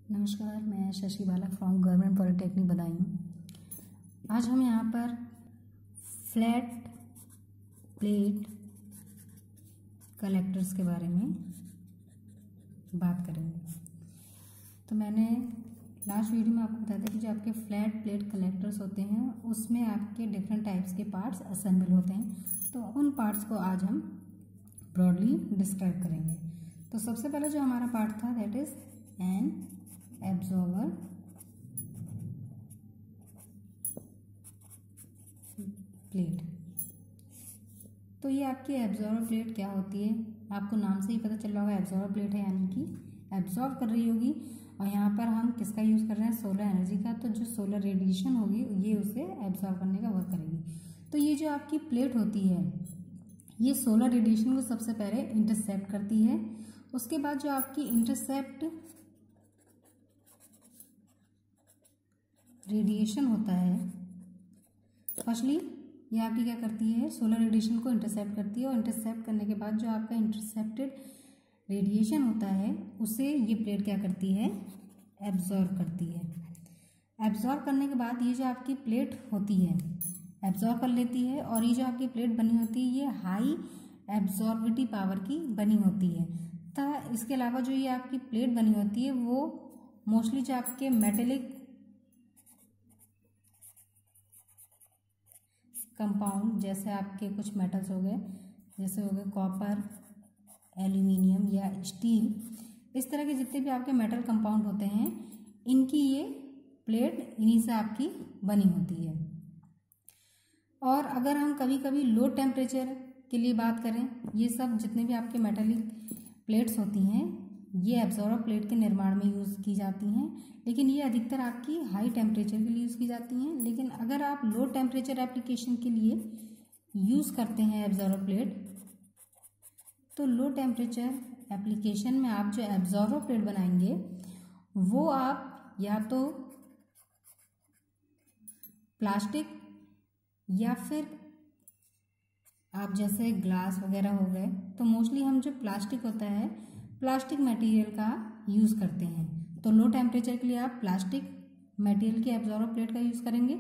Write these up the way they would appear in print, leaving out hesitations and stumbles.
नमस्कार, मैं शशि बाला from government polytechnic Badaun. आज हम यहाँ पर फ्लैट प्लेट कलेक्टर्स के बारे में बात करेंगे। तो मैंने लास्ट वीडियो में आपको बताया था कि जो आपके फ्लैट प्लेट कलेक्टर्स होते हैं उसमें आपके डिफरेंट टाइप्स के पार्ट्स असेंबल होते हैं। तो उन पार्ट्स को आज हम ब्रॉडली डिस्क्राइब करेंगे। तो सबसे पहले जो हमारा पार्ट था that is an absorber plate. तो ये आपकी एब्जॉर्बर प्लेट क्या होती है, आपको नाम से ही पता चल रहा होगा एब्जॉर्बर प्लेट है, यानी कि एब्जॉर्ब कर रही होगी। और यहाँ पर हम किसका यूज़ कर रहे हैं, सोलर एनर्जी का। तो जो सोलर रेडिएशन होगी ये उसे एब्जॉर्ब करने का वर्क करेगी। तो ये जो आपकी प्लेट होती है ये सोलर रेडिएशन को सबसे पहले इंटरसेप्ट करती है। उसके बाद जो आपकी इंटरसेप्ट रेडिएशन होता है, फर्स्टली ये आपकी क्या करती है, सोलर रेडिएशन को इंटरसेप्ट करती है। और इंटरसेप्ट करने के बाद जो आपका इंटरसेप्टेड रेडिएशन होता है उसे ये प्लेट क्या करती है, एब्जॉर्ब करती है। एब्जॉर्ब करने के बाद ये जो आपकी प्लेट होती है एब्जॉर्ब कर लेती है। और ये जो आपकी प्लेट बनी होती है ये हाई एब्जॉर्बिटी पावर की बनी होती है। तथा इसके अलावा जो ये आपकी प्लेट बनी होती है वो मोस्टली जो आपके मेटेलिक कंपाउंड, जैसे आपके कुछ मेटल्स हो गए, जैसे हो गए कॉपर, एल्यूमिनियम या स्टील, इस तरह के जितने भी आपके मेटल कंपाउंड होते हैं इनकी ये प्लेट इन्हीं से आपकी बनी होती है। और अगर हम कभी कभी लो टेम्परेचर के लिए बात करें, ये सब जितने भी आपके मेटालिक प्लेट्स होती हैं ये एब्जॉर्बर प्लेट के निर्माण में यूज़ की जाती हैं, लेकिन ये अधिकतर आपकी हाई टेम्परेचर के लिए यूज़ की जाती हैं। लेकिन अगर आप लो टेम्परेचर एप्लीकेशन के लिए यूज़ करते हैं एब्जॉर्बर प्लेट, तो लो टेम्परेचर एप्लीकेशन में आप जो एब्जॉर्बर प्लेट बनाएंगे वो आप या तो प्लास्टिक या फिर आप जैसे ग्लास वगैरह हो गए, तो मोस्टली हम जो प्लास्टिक होता है प्लास्टिक मटेरियल का यूज़ करते हैं। तो लो टेम्परेचर के लिए आप प्लास्टिक मटेरियल की एब्जॉर्बर प्लेट का यूज़ करेंगे।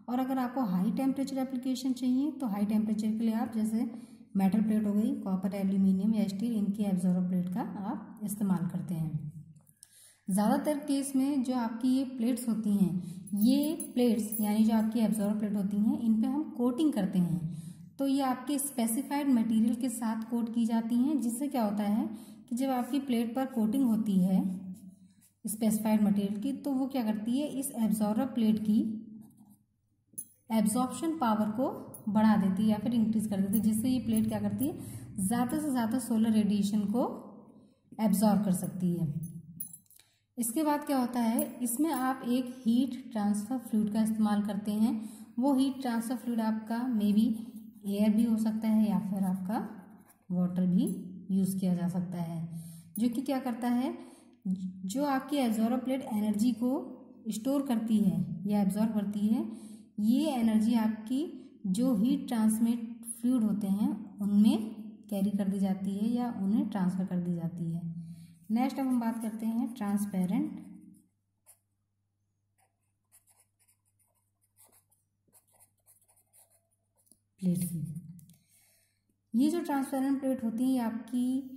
और अगर आपको हाई टेम्परेचर एप्लीकेशन चाहिए तो हाई टेम्परेचर के लिए आप जैसे मेटल प्लेट हो गई, कॉपर, एल्यूमिनियम या स्टील, इनकी एब्जॉर्बर प्लेट का आप इस्तेमाल करते हैं। ज़्यादातर केस में जो आपकी ये प्लेट्स होती हैं, ये प्लेट्स यानी जो आपकी एब्जॉर्बर प्लेट होती हैं इन पे हम कोटिंग करते हैं। तो ये आपके स्पेसिफाइड मटेरियल के साथ कोट की जाती हैं, जिससे क्या होता है कि जब आपकी प्लेट पर कोटिंग होती है स्पेसिफाइड मटेरियल की, तो वो क्या करती है, इस एब्जॉर्बर प्लेट की एब्जॉर्प्शन पावर को बढ़ा देती है या फिर इंक्रीज कर देती है, जिससे ये प्लेट क्या करती है, ज़्यादा से ज़्यादा सोलर रेडिएशन को एब्जॉर्ब कर सकती है। इसके बाद क्या होता है, इसमें आप एक हीट ट्रांसफ़र फ्लूइड का इस्तेमाल करते हैं। वो हीट ट्रांसफ़र फ्लूइड आपका मे बी एयर भी हो सकता है या फिर आपका वाटर भी यूज़ किया जा सकता है, जो कि क्या करता है, जो आपकी एब्जॉर्बर प्लेट एनर्जी को स्टोर करती है या एब्जॉर्ब करती है, ये एनर्जी आपकी जो हीट ट्रांसमिट फ्लूइड होते हैं उनमें कैरी कर दी जाती है या उन्हें ट्रांसफ़र कर दी जाती है। नेक्स्ट अब हम बात करते हैं ट्रांसपेरेंट प्लेट की। ये जो ट्रांसपेरेंट प्लेट होती है आपकी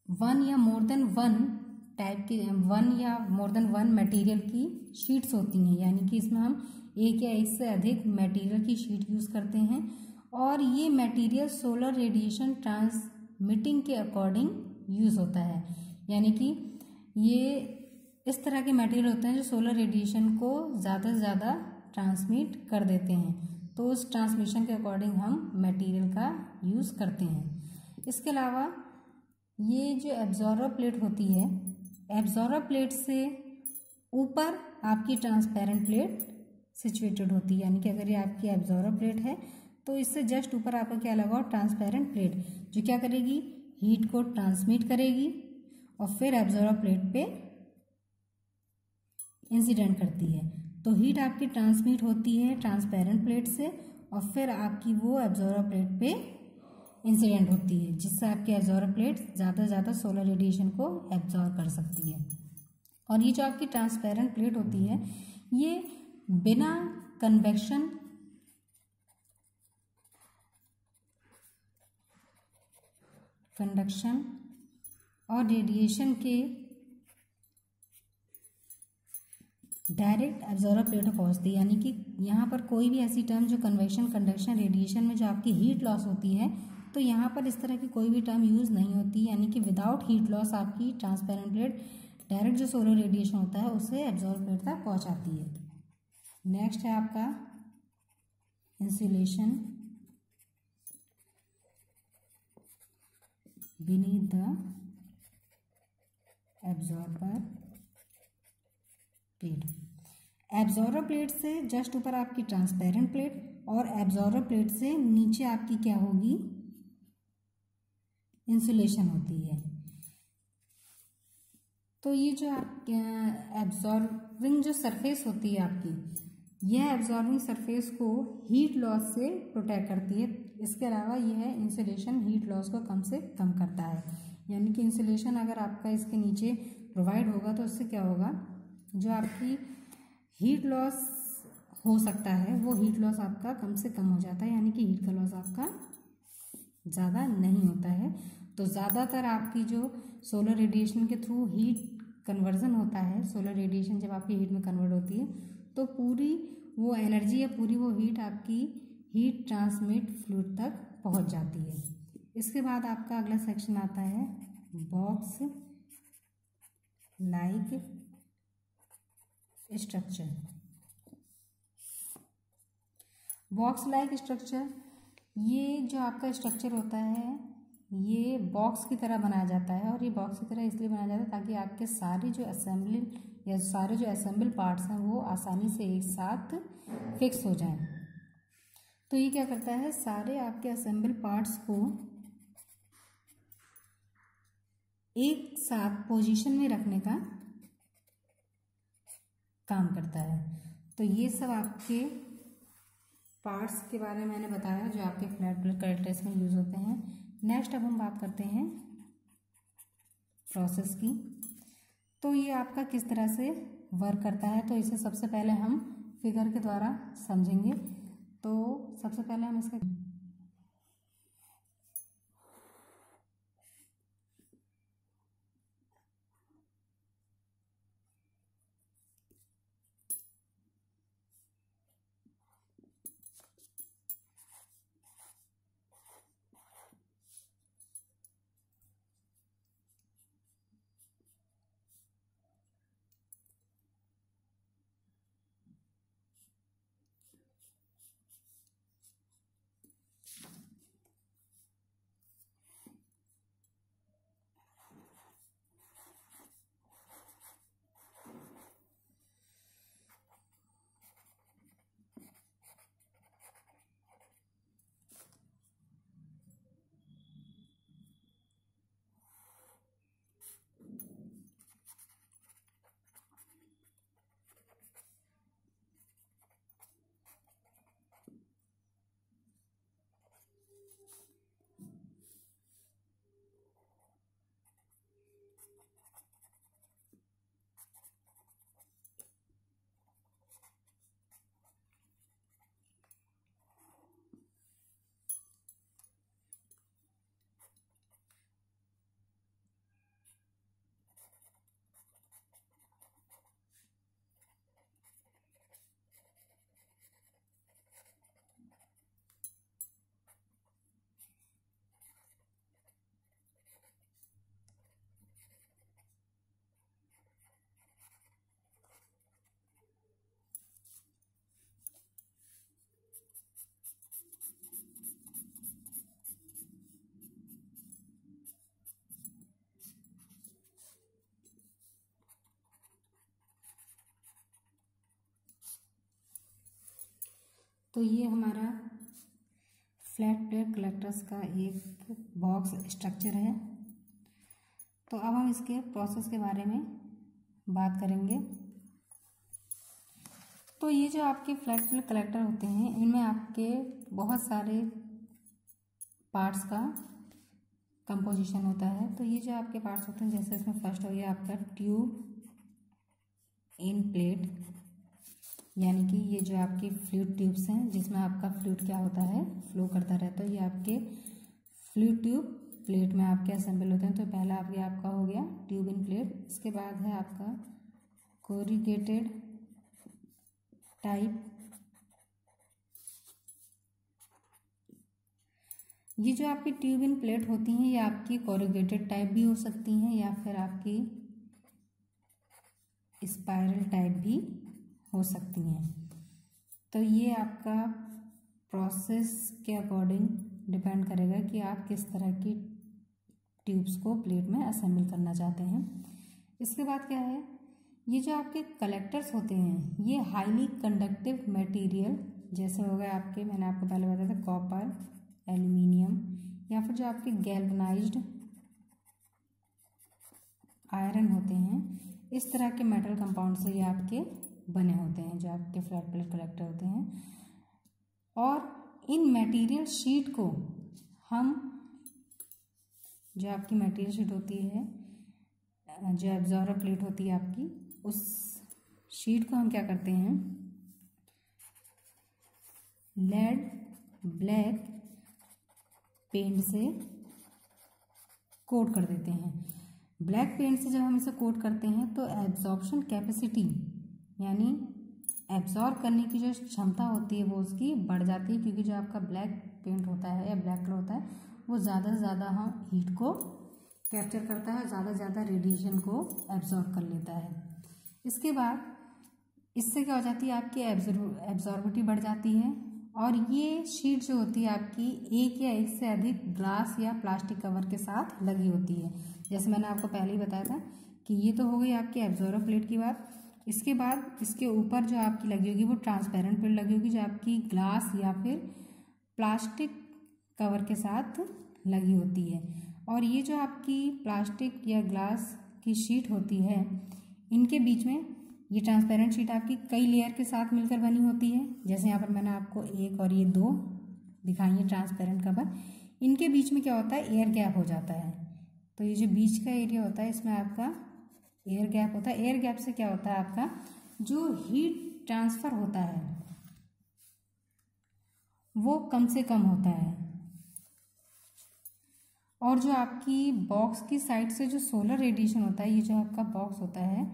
वन या मोर देन वन टाइप की, वन या मोर देन वन मटेरियल की शीट्स होती हैं, यानी कि इसमें हम एक या एक से अधिक मटेरियल की शीट यूज़ करते हैं। और ये मटेरियल सोलर रेडिएशन ट्रांसमिटिंग के अकॉर्डिंग यूज़ होता है, यानी कि ये इस तरह के मटेरियल होते हैं जो सोलर रेडिएशन को ज़्यादा से ज़्यादा ट्रांसमिट कर देते हैं। तो उस ट्रांसमिशन के अकॉर्डिंग हम मटेरियल का यूज़ करते हैं। इसके अलावा ये जो एब्जॉर्बर प्लेट होती है, एब्जॉर्बर प्लेट से ऊपर आपकी ट्रांसपेरेंट प्लेट सिचुएटेड होती है, यानी कि अगर ये आपकी एब्जॉर्बर प्लेट है तो इससे जस्ट ऊपर आपका क्या लगा हो, ट्रांसपेरेंट प्लेट, जो क्या करेगी, हीट को ट्रांसमिट करेगी और फिर एब्जॉर्बर प्लेट पे इंसिडेंट करती है। तो हीट आपकी ट्रांसमिट होती है ट्रांसपेरेंट प्लेट से और फिर आपकी वो एब्जॉर्बर प्लेट पे इंसिडेंट होती है, जिससे आपकी एब्जॉर्बर प्लेट ज़्यादा से ज़्यादा सोलर रेडिएशन को एब्जॉर्ब कर सकती है। और ये जो आपकी ट्रांसपेरेंट प्लेट होती है ये बिना कन्वेक्शन कंडक्शन और रेडिएशन के डायरेक्ट एब्जॉर्बर प्लेट में पहुंचती है। यानी कि यहाँ पर कोई भी ऐसी टर्म जो कन्वेक्शन कंडक्शन रेडिएशन में जो आपकी हीट लॉस होती है तो यहाँ पर इस तरह की कोई भी टर्म यूज़ नहीं होती। यानी कि विदाउट हीट लॉस आपकी ट्रांसपेरेंट प्लेट डायरेक्ट जो सोलर रेडिएशन होता है उसे एब्जॉर्बर प्लेट तक पहुँचाती है। नेक्स्ट है आपका insulation beneath the absorber plate. Absorber plate से जस्ट ऊपर आपकी ट्रांसपेरेंट प्लेट और एब्जॉर्बर प्लेट से नीचे आपकी क्या होगी, इंसुलेशन होती है। तो ये जो आप एब्जॉर्बिंग जो सरफेस होती है आपकी, यह एब्जॉर्बिंग सरफेस को हीट लॉस से प्रोटेक्ट करती है। इसके अलावा यह इंसुलेशन हीट लॉस को कम से कम करता है। यानी कि इंसुलेशन अगर आपका इसके नीचे प्रोवाइड होगा तो उससे क्या होगा, जो आपकी हीट लॉस हो सकता है वो हीट लॉस आपका कम से कम हो जाता है। यानी कि हीट का लॉस आपका ज़्यादा नहीं होता है। तो ज़्यादातर आपकी जो सोलर रेडिएशन के थ्रू हीट कन्वर्जन होता है, सोलर रेडिएशन जब आपकी हीट में कन्वर्ट होती है तो पूरी वो एनर्जी या पूरी वो हीट आपकी हीट ट्रांसमिट फ्लूइड तक पहुंच जाती है। इसके बाद आपका अगला सेक्शन आता है box like structure. Box like structure, ये जो आपका स्ट्रक्चर होता है ये बॉक्स की तरह बनाया जाता है। और ये बॉक्स की तरह इसलिए बनाया जाता है ताकि आपके सारे जो असेंबली या सारे जो असेंबल पार्ट्स हैं वो आसानी से एक साथ फिक्स हो जाएं। तो ये क्या करता है, सारे आपके असेंबल पार्ट्स को एक साथ पोजीशन में रखने का काम करता है। तो ये सब आपके पार्ट्स के बारे में मैंने बताया जो आपके फ्लैट प्लेट कलेक्टर्स में यूज़ होते हैं। नेक्स्ट अब हम बात करते हैं प्रोसेस की। तो ये आपका किस तरह से वर्क करता है, तो इसे सबसे पहले हम फिगर के द्वारा समझेंगे। तो सबसे पहले हम इसका तो ये हमारा फ्लैट प्लेट कलेक्टर्स का एक बॉक्स स्ट्रक्चर है। तो अब हम इसके प्रोसेस के बारे में बात करेंगे। तो ये जो आपके फ्लैट प्लेट कलेक्टर होते हैं इनमें आपके बहुत सारे पार्ट्स का कंपोजिशन होता है। तो ये जो आपके पार्ट्स होते हैं, जैसे इसमें फर्स्ट हो गया आपका ट्यूब, इन प्लेट, यानी कि ये जो आपकी फ्लूइड ट्यूब्स हैं जिसमें आपका फ्लूइड क्या होता है, फ्लो करता रहता है, ये आपके फ्लूइड ट्यूब प्लेट में आपके असेंबल होते हैं। तो पहला आपका हो गया ट्यूब इन प्लेट। इसके बाद है आपका कोरिगेटेड टाइप। ये जो आपकी ट्यूब इन प्लेट होती हैं ये आपकी कोरिगेटेड टाइप भी हो सकती हैं या फिर आपकी स्पाइरल टाइप भी हो सकती हैं। तो ये आपका प्रोसेस के अकॉर्डिंग डिपेंड करेगा कि आप किस तरह की ट्यूब्स को प्लेट में असेंबल करना चाहते हैं। इसके बाद क्या है, ये जो आपके कलेक्टर्स होते हैं ये हाईली कंडक्टिव मटेरियल, जैसे हो गए आपके, मैंने आपको पहले बताया था कॉपर, एल्यूमिनियम या फिर जो आपके गैल्वनाइज्ड आयरन होते हैं, इस तरह के मेटल कंपाउंड से ये आपके बने होते हैं जो आपके फ्लैट प्लेट कलेक्टर होते हैं। और इन मटेरियल शीट को हम, जो आपकी मटेरियल शीट होती है, जो एब्जॉर्बर प्लेट होती है आपकी, उस शीट को हम क्या करते हैं, लेड ब्लैक पेंट से कोट कर देते हैं। ब्लैक पेंट से जब हम इसे कोट करते हैं तो एब्जॉर्प्शन कैपेसिटी, यानी एब्जॉर्ब करने की जो क्षमता होती है वो उसकी बढ़ जाती है, क्योंकि जो आपका ब्लैक पेंट होता है या ब्लैक कलर होता है वो ज़्यादा से ज़्यादा हम हीट को कैप्चर करता है, ज़्यादा से ज़्यादा रेडिएशन को एब्जॉर्ब कर लेता है। इसके बाद इससे क्या हो जाती है, आपकी एब्जॉर्बिटी बढ़ जाती है। और ये शीट जो होती है आपकी एक या एक से अधिक ग्लास या प्लास्टिक कवर के साथ लगी होती है। जैसे मैंने आपको पहले ही बताया था कि ये तो हो गई आपकी एब्जॉर्बर प्लेट की बात। इसके बाद इसके ऊपर जो आपकी लगी होगी वो ट्रांसपेरेंट प्लेट लगी होगी, जो आपकी ग्लास या फिर प्लास्टिक कवर के साथ लगी होती है। और ये जो आपकी प्लास्टिक या ग्लास की शीट होती है, इनके बीच में ये ट्रांसपेरेंट शीट आपकी कई लेयर के साथ मिलकर बनी होती है। जैसे यहाँ पर मैंने आपको एक और ये दो दिखाई है ट्रांसपेरेंट कवर। इनके बीच में क्या होता है, एयर गैप हो जाता है। तो ये जो बीच का एरिया होता है इसमें आपका एयर गैप होता है। एयर गैप से क्या होता है, आपका जो हीट ट्रांसफ़र होता है वो कम से कम होता है। और जो आपकी बॉक्स की साइड से जो सोलर रेडिएशन होता है, ये जो आपका बॉक्स होता है,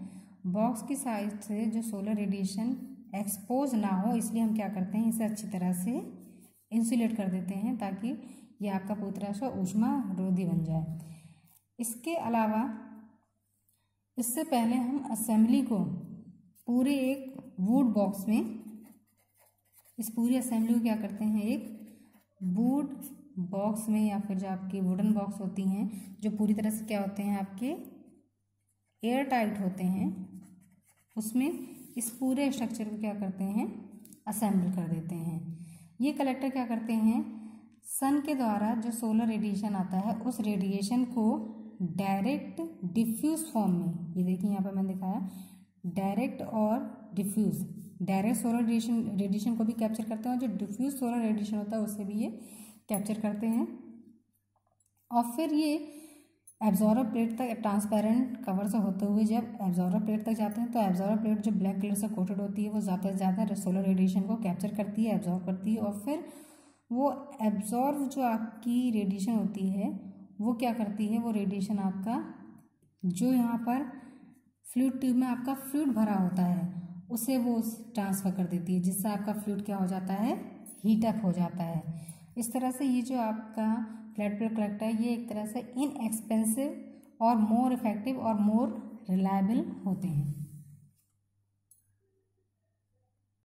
बॉक्स की साइड से जो सोलर रेडिएशन एक्सपोज ना हो, इसलिए हम क्या करते हैं, इसे अच्छी तरह से इंसुलेट कर देते हैं ताकि ये आपका पूरी तरह से ऊष्मा रोधी बन जाए। इसके अलावा इससे पहले हम असेंबली को पूरे एक वुड बॉक्स में, इस पूरी असेंबली को क्या करते हैं, एक वुड बॉक्स में या फिर जो आपकी वुडन बॉक्स होती हैं जो पूरी तरह से क्या होते हैं, आपके एयर टाइट होते हैं, उसमें इस पूरे स्ट्रक्चर को क्या करते हैं, असेंबल कर देते हैं। ये कलेक्टर क्या करते हैं, सन के द्वारा जो सोलर रेडिएशन आता है उस रेडिएशन को डायरेक्ट डिफ्यूज फॉर्म में, ये देखिए यहाँ पर मैंने दिखाया, डायरेक्ट और डिफ्यूज, डायरेक्ट सोलर रेडिएशन को भी कैप्चर करते हैं और जो डिफ्यूज सोलर रेडिएशन होता है उससे भी ये कैप्चर करते हैं। और फिर ये एब्जॉर्बर प्लेट तक ट्रांसपेरेंट कवर से होते हुए जब एब्जॉर्बर प्लेट तक जाते हैं तो एब्जॉर्बर प्लेट जो ब्लैक कलर से कोटेड होती है वो ज़्यादा से ज़्यादा सोलर रेडिएशन को कैप्चर करती है, एब्जॉर्ब करती है। और फिर वो एब्जॉर्ब जो आपकी रेडिएशन होती है वो क्या करती है, वो रेडिएशन आपका जो यहाँ पर फ्लूइड ट्यूब में आपका फ्लूइड भरा होता है उसे वो ट्रांसफ़र कर देती है, जिससे आपका फ्लूइड क्या हो जाता है, हीट अप हो जाता है। इस तरह से ये जो आपका फ्लैट प्लेट कलेक्टर है ये एक तरह से इनएक्सपेंसिव और मोर इफेक्टिव और मोर रिलायबल होते हैं।